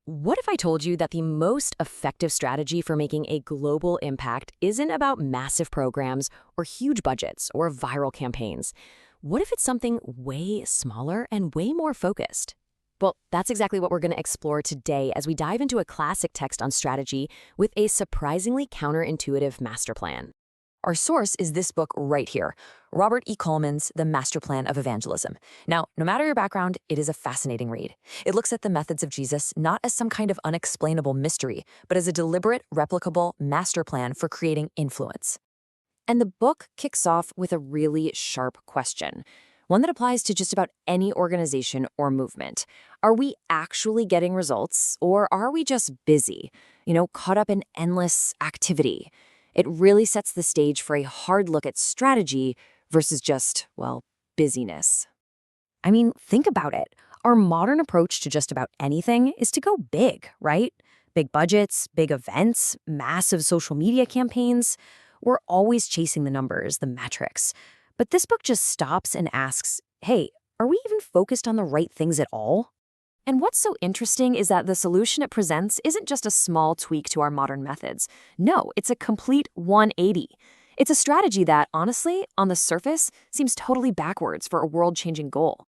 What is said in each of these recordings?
What if I told you that the most effective strategy for making a global impact isn't about massive programs or huge budgets or viral campaigns? What if it's something way smaller and way more focused? Well, that's exactly what we're going to explore today as we dive into a classic text on strategy with a surprisingly counterintuitive master plan. Our source is this book right here, Robert E Coleman's The Master Plan of Evangelism. Now, no matter your background, it is a fascinating read. It looks at the methods of Jesus not as some kind of unexplainable mystery, but as a deliberate, replicable master plan for creating influence. And the book kicks off with a really sharp question, one that applies to just about any organization or movement. Are we actually getting results, or are we just busy, caught up in endless activity? It really sets the stage for a hard look at strategy versus just, busyness. I mean, think about it. Our modern approach to just about anything is to go big, right? Big budgets, big events, massive social media campaigns. We're always chasing the numbers, the metrics. But this book just stops and asks, hey, are we even focused on the right things at all? And what's so interesting is that the solution it presents isn't just a small tweak to our modern methods. No, it's a complete 180. It's a strategy that, honestly, on the surface, seems totally backwards for a world-changing goal.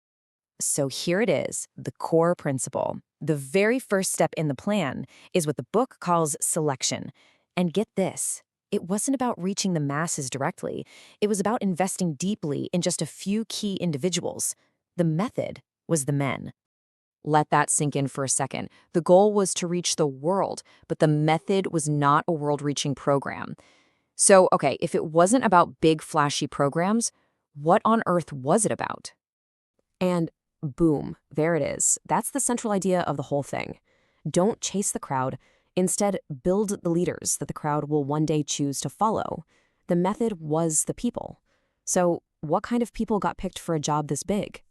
So here it is, the core principle. The very first step in the plan is what the book calls selection. And get this, it wasn't about reaching the masses directly. It was about investing deeply in just a few key individuals. The method was the men. Let that sink in for a second. The goal was to reach the world, but the method was not a world-reaching program. So, okay, if it wasn't about big, flashy programs, what on earth was it about? And boom, there it is. That's the central idea of the whole thing. Don't chase the crowd. Instead, build the leaders that the crowd will one day choose to follow. The method was the people. So, what kind of people got picked for a job this big?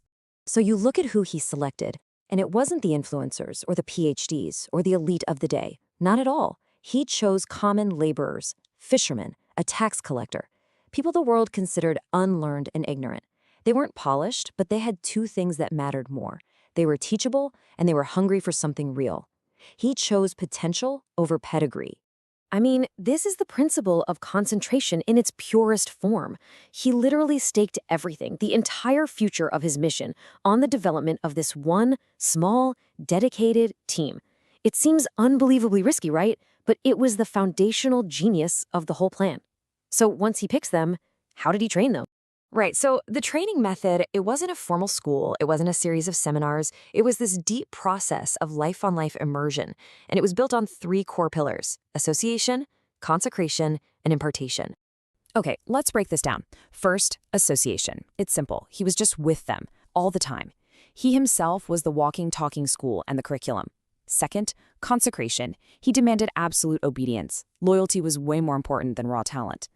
So you look at who he selected. And it wasn't the influencers or the PhDs or the elite of the day. Not at all. He chose common laborers, fishermen, a tax collector, people the world considered unlearned and ignorant. They weren't polished, but they had two things that mattered more. They were teachable, and they were hungry for something real. He chose potential over pedigree. I mean, this is the principle of concentration in its purest form. He literally staked everything, the entire future of his mission, on the development of this one, small, dedicated team. It seems unbelievably risky, right? But it was the foundational genius of the whole plan. So once he picks them, how did he train them? Right, so the training method, it wasn't a formal school, it wasn't a series of seminars, it was this deep process of life-on-life immersion, and it was built on three core pillars: association, consecration, and impartation. Okay, let's break this down. First, association. It's simple. He was just with them, all the time. He himself was the walking, talking school and the curriculum. Second, consecration. He demanded absolute obedience. Loyalty was way more important than raw talent.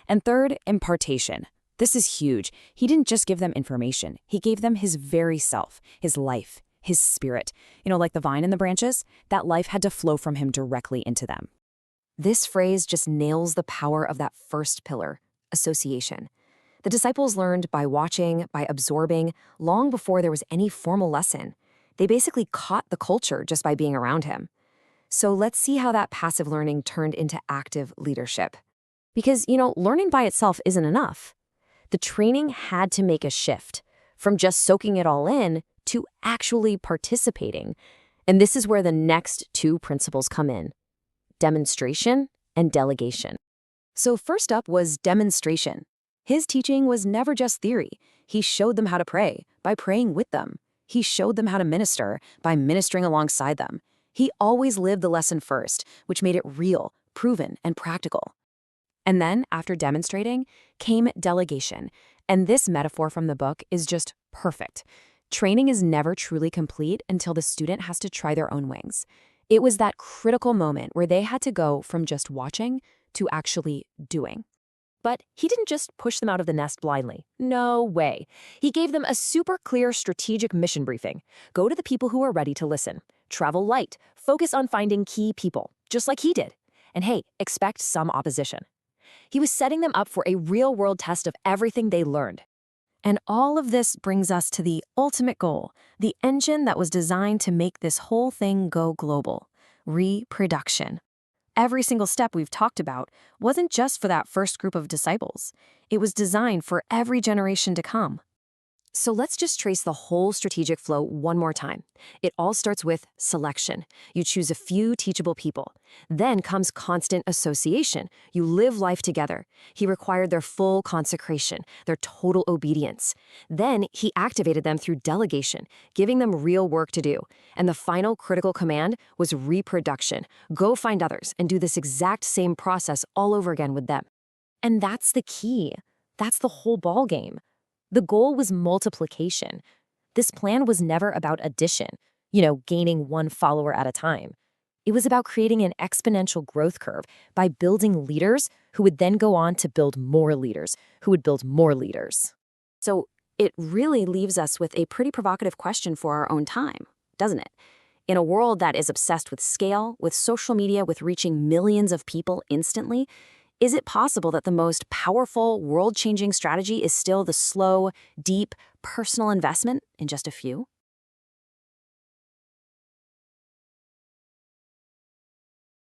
And third, impartation. This is huge. He didn't just give them information. He gave them his very self, his life, his spirit. Like the vine and the branches, that life had to flow from him directly into them. This phrase just nails the power of that first pillar, association. The disciples learned by watching, by absorbing, long before there was any formal lesson. They basically caught the culture just by being around him. So let's see how that passive learning turned into active leadership. Because, learning by itself isn't enough. The training had to make a shift from just soaking it all in to actually participating. And this is where the next two principles come in: demonstration and delegation. So first up was demonstration. His teaching was never just theory. He showed them how to pray by praying with them. He showed them how to minister by ministering alongside them. He always lived the lesson first, which made it real, proven, and practical. And then, after demonstrating, came delegation. And this metaphor from the book is just perfect. Training is never truly complete until the student has to try their own wings. It was that critical moment where they had to go from just watching to actually doing. But he didn't just push them out of the nest blindly. No way. He gave them a super clear strategic mission briefing. Go to the people who are ready to listen. Travel light. Focus on finding key people, just like he did. And hey, expect some opposition. He was setting them up for a real-world test of everything they learned. And all of this brings us to the ultimate goal, the engine that was designed to make this whole thing go global: reproduction. Every single step we've talked about wasn't just for that first group of disciples. It was designed for every generation to come. So let's just trace the whole strategic flow one more time. It all starts with selection. You choose a few teachable people. Then comes constant association. You live life together. He required their full consecration, their total obedience. Then he activated them through delegation, giving them real work to do. And the final critical command was reproduction. Go find others and do this exact same process all over again with them. And that's the key. That's the whole ball game. The goal was multiplication. This plan was never about addition, gaining one follower at a time. It was about creating an exponential growth curve by building leaders who would then go on to build more leaders, who would build more leaders. So it really leaves us with a pretty provocative question for our own time, doesn't it? In a world that is obsessed with scale, with social media, with reaching millions of people instantly, is it possible that the most powerful, world-changing strategy is still the slow, deep, personal investment in just a few?